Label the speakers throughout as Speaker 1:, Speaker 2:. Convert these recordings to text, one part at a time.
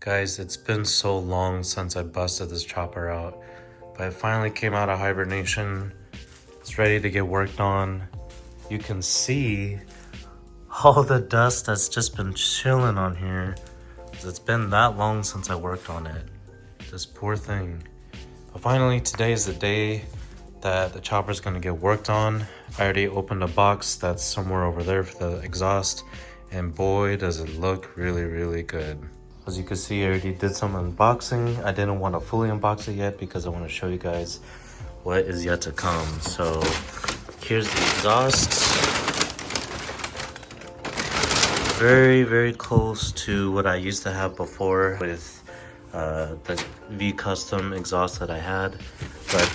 Speaker 1: Guys, it's been so long since I busted this chopper out, but it finally came out of hibernation. It's ready to get worked on. You can see all the dust that's just been chilling on here. It's been that long since I worked on it. This poor thing. But finally, today is the day that the chopper's gonna get worked on. I already opened a box that's somewhere over there for the exhaust, and boy, does it look really good. As you can see, I already did some unboxing. I didn't want to fully unbox it yet because I want to show you guys what is yet to come. So here's the exhaust. Very close to what I used to have before with the V Custom exhaust that I had. But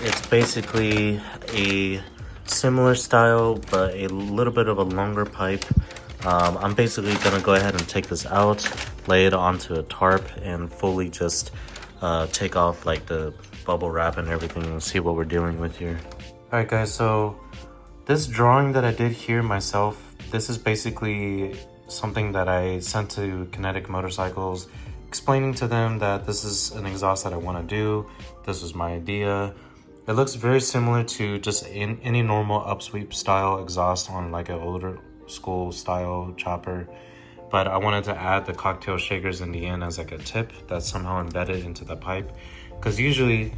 Speaker 1: it's basically a similar style, but a little bit of a longer pipe. I'm basically gonna go ahead and take this out, lay it onto a tarp, and fully just take off like the bubble wrap and everything and see what we're dealing with here. Alright guys, so this drawing that I did here myself, this is basically something that I sent to Kinetic Motorcycles, explaining to them that this is an exhaust that I want to do. This was my idea. It looks very similar to just any normal upsweep style exhaust on like an older school style chopper, but I wanted to add the cocktail shakers in the end as like a tip that's somehow embedded into the pipe, because usually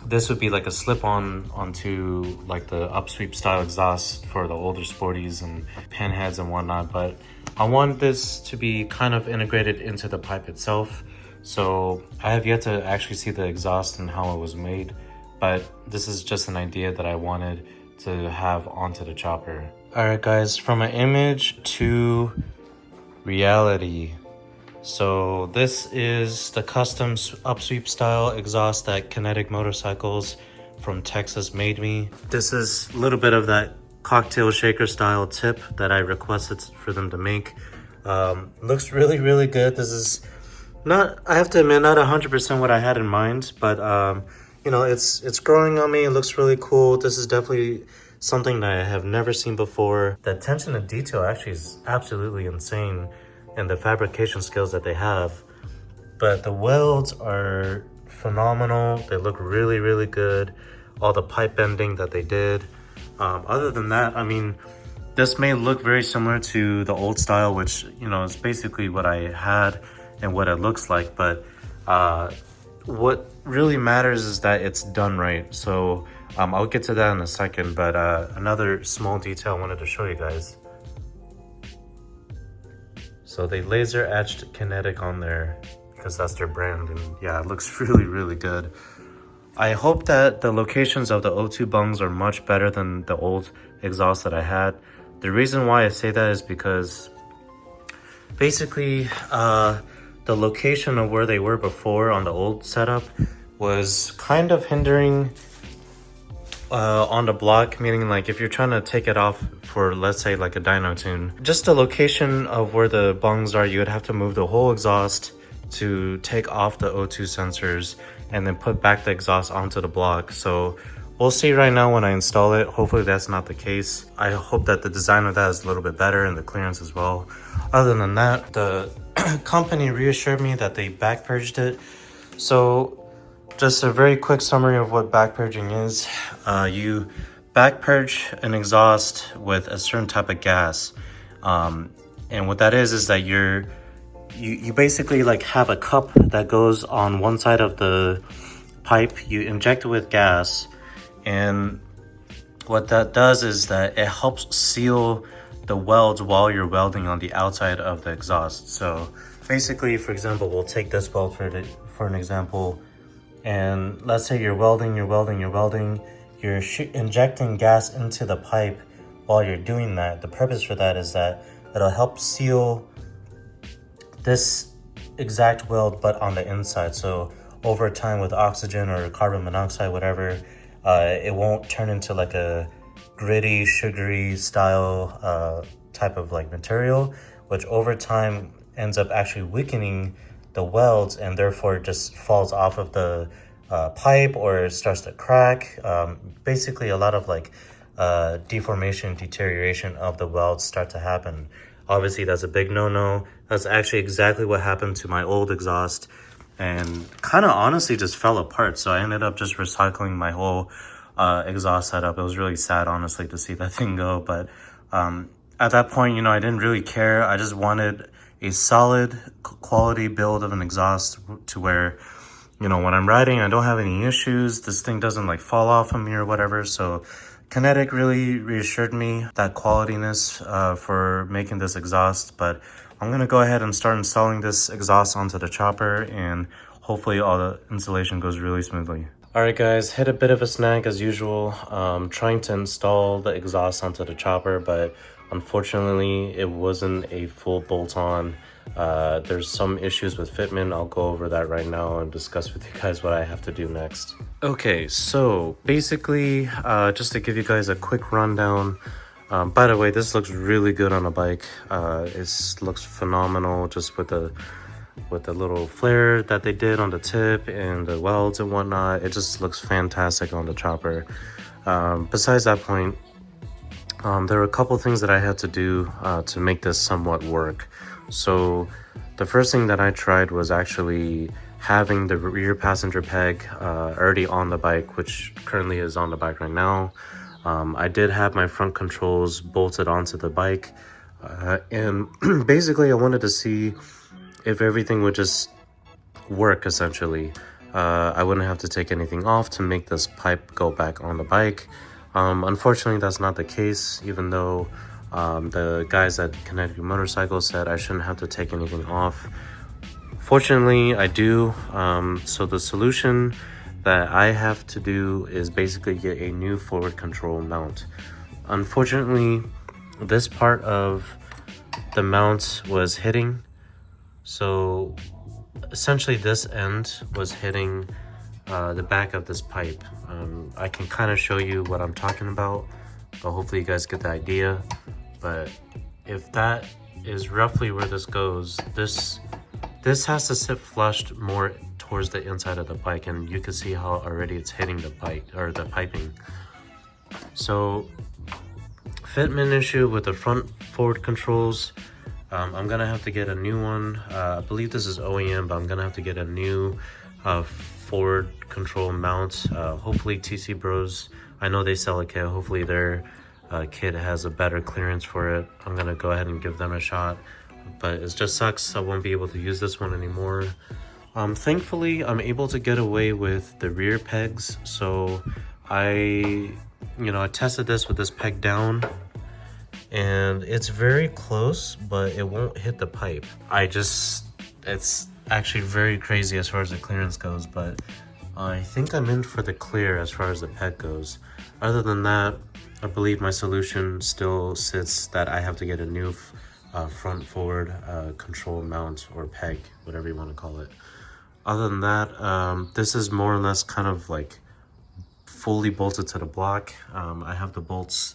Speaker 1: this would be like a slip-on onto like the upsweep style exhaust for the older sporties and pinheads and whatnot, but I want this to be kind of integrated into the pipe itself. So I have yet to actually see the exhaust and how it was made, but this is just an idea that I wanted to have onto the chopper. Alright guys, from an image to reality. So this is the custom upsweep style exhaust that Kinetic Motorcycles from Texas made me. This is a little bit of that cocktail shaker style tip that I requested for them to make. Looks really good. This is not, I have to admit, not 100% what I had in mind, but you know, it's growing on me. It looks really cool. This is definitely something that I have never seen before. The attention to detail actually is absolutely insane, and the fabrication skills that they have. But the welds are phenomenal. They look really good. All the pipe bending that they did. Other than that, I mean, this may look very similar to the old style, which, you know, is basically what I had and what it looks like. But what really matters is that it's done right. So I'll get to that in a second, but another small detail I wanted to show you guys. So they laser etched Kinetic on there because that's their brand, and yeah, it looks really good. I hope that the locations of the O2 bungs are much better than the old exhaust that I had. The reason why I say that is because basically the location of where they were before on the old setup was kind of hindering on the block, meaning like if you're trying to take it off for, let's say, like a dyno tune, just the location of where the bungs are, you would have to move the whole exhaust to take off the O2 sensors and then put back the exhaust onto the block. So we'll see right now when I install it. Hopefully that's not the case. I hope that the design of that is a little bit better and the clearance as well. Other than that, the company reassured me that they back purged it. So just a very quick summary of what back purging is. You back purge an exhaust with a certain type of gas. And what that is that you basically like have a cup that goes on one side of the pipe. You inject it with gas, and what that does is that it helps seal the welds while you're welding on the outside of the exhaust. So basically, for example, we'll take this weld for an example. And let's say you're welding, you're injecting gas into the pipe while you're doing that. The purpose for that is that it'll help seal this exact weld, but on the inside. So over time with oxygen or carbon monoxide, whatever, it won't turn into like a gritty, sugary style type of like material, which over time ends up actually weakening the welds, and therefore it just falls off of the pipe or it starts to crack. Basically a lot of like deformation, deterioration of the welds start to happen. Obviously, that's a big no-no. That's actually exactly what happened to my old exhaust, and kind of honestly just fell apart. So I ended up just recycling my whole exhaust setup. It was really sad, honestly, to see that thing go. But at that point, you know, I didn't really care. I just wanted a solid quality build of an exhaust to where, you know, when I'm riding, I don't have any issues. This thing doesn't like fall off of me or whatever. So Kinetic really reassured me that qualityness for making this exhaust. But I'm gonna go ahead and start installing this exhaust onto the chopper, and hopefully all the installation goes really smoothly. All right, guys, hit a bit of a snag as usual. Trying to install the exhaust onto the chopper, but unfortunately it wasn't a full bolt-on. There's some issues with fitment. I'll go over that right now and discuss with you guys what I have to do next. Okay, so basically, just to give you guys a quick rundown. By the way, this looks really good on a bike. It looks phenomenal just with the little flare that they did on the tip and the welds and whatnot. It just looks fantastic on the chopper. Besides that point, there are a couple things that I had to do to make this somewhat work. So the first thing that I tried was actually having the rear passenger peg already on the bike, which currently is on the bike right now. I did have my front controls bolted onto the bike, and basically I wanted to see if everything would just work, essentially. I wouldn't have to take anything off to make this pipe go back on the bike. Unfortunately, that's not the case, even though the guys at Kinetic Motorcycles said I shouldn't have to take anything off. Fortunately, I do. So the solution that I have to do is basically get a new forward control mount. Unfortunately, this part of the mount was hitting. So essentially this end was hitting the back of this pipe. I can kind of show you what I'm talking about, but hopefully you guys get the idea. But if that is roughly where this goes, this has to sit flushed more towards the inside of the bike, and you can see how already it's hitting the bike or the piping. So fitment issue with the front forward controls. I'm gonna have to get a new one. I believe this is OEM, but I'm gonna have to get a new forward control mount. Hopefully TC Bros, I know they sell a kit. Hopefully their kit has a better clearance for it. I'm gonna go ahead and give them a shot. But it just sucks I won't be able to use this one anymore. Thankfully, I'm able to get away with the rear pegs. So I tested this with this peg down, and it's very close, but it won't hit the pipe. It's actually very crazy as far as the clearance goes, but I think I'm in for the clear as far as the peg goes. Other than that, I believe my solution still sits that I have to get a new front forward control mount or peg, whatever you want to call it. Other than that, this is more or less kind of like fully bolted to the block. I have the bolts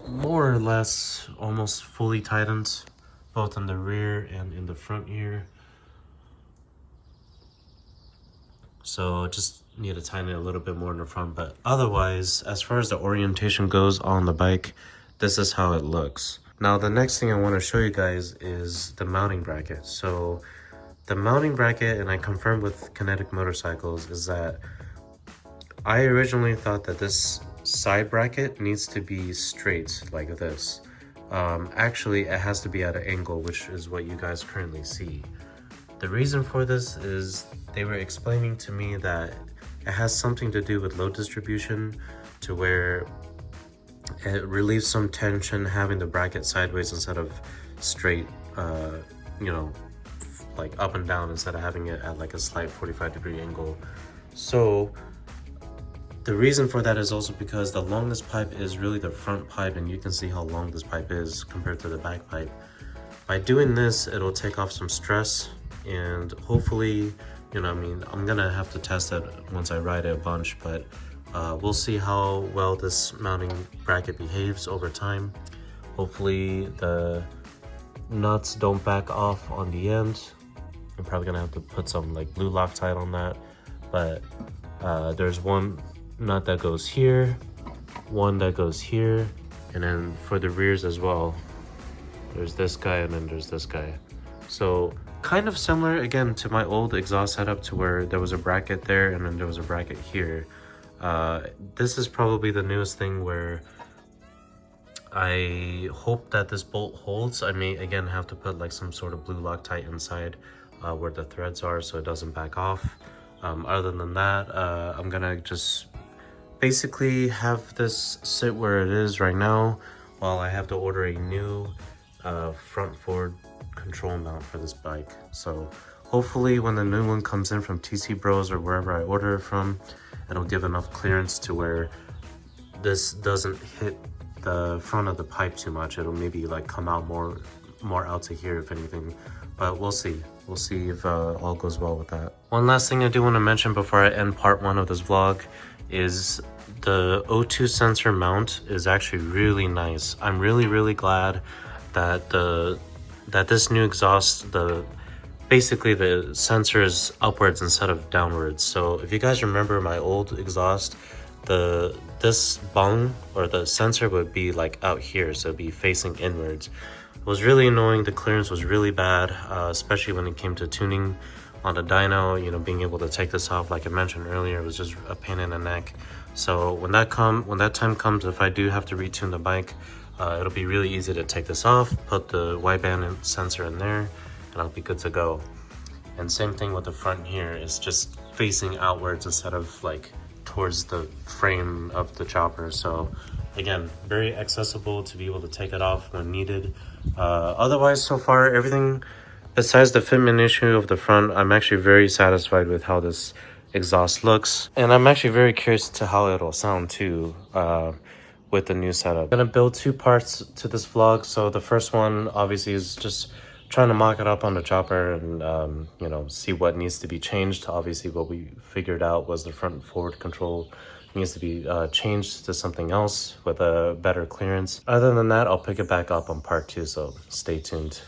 Speaker 1: more or less almost fully tightened, both in the rear and in the front here. So just need to tighten it a little bit more in the front, but otherwise, as far as the orientation goes on the bike, this is how it looks. Now the next thing I want to show you guys is the mounting bracket. So the mounting bracket, and I confirmed with Kinetic Motorcycles, is that I originally thought that this side bracket needs to be straight like this. Actually, it has to be at an angle, which is what you guys currently see. The reason for this is they were explaining to me that it has something to do with load distribution, to where it relieves some tension having the bracket sideways instead of straight, like up and down, instead of having it at like a slight 45-degree angle. So the reason for that is also because the longest pipe is really the front pipe, and you can see how long this pipe is compared to the back pipe. By doing this, it'll take off some stress, and hopefully, I'm gonna have to test it once I ride it a bunch, but we'll see how well this mounting bracket behaves over time. Hopefully the nuts don't back off on the end. I'm probably gonna have to put some like blue Loctite on that, but there's one nut that goes here, one that goes here, and then for the rears as well, There's this guy, and then there's this guy. So kind of similar again to my old exhaust setup, to where there was a bracket there and then there was a bracket here. This is probably the newest thing where I hope that this bolt holds. I may again have to put like some sort of blue Loctite inside where the threads are, so it doesn't back off. Other than that, I'm gonna just basically have this sit where it is right now while I have to order a new front forward control mount for this bike. So hopefully when the new one comes in from TC Bros or wherever I order it from, it'll give enough clearance to where this doesn't hit the front of the pipe too much. It'll maybe like come out more out to here if anything, but we'll see if all goes well with that. One last thing I do want to mention before I end part 1 of this vlog is the O2 sensor mount is actually really nice. I'm really glad that this new exhaust, basically the sensor is upwards instead of downwards. So if you guys remember my old exhaust, this bung or the sensor would be like out here, so it'd be facing inwards. It was really annoying. The clearance was really bad, especially when it came to tuning on the dyno. You know, being able to take this off, like I mentioned earlier, it was just a pain in the neck. So when that time comes, if I do have to retune the bike, it'll be really easy to take this off, put the wideband sensor in there, and I'll be good to go. And same thing with the front here, it's just facing outwards instead of like towards the frame of the chopper. So again, very accessible to be able to take it off when needed. Otherwise, so far, everything besides the fitment issue of the front, I'm actually very satisfied with how this exhaust looks. And I'm actually very curious to how it'll sound too with the new setup. I'm gonna build 2 parts to this vlog. So the first one obviously is just trying to mock it up on the chopper and you know, see what needs to be changed. Obviously what we figured out was the front forward control needs to be changed to something else with a better clearance. Other than that, I'll pick it back up on part 2, so stay tuned.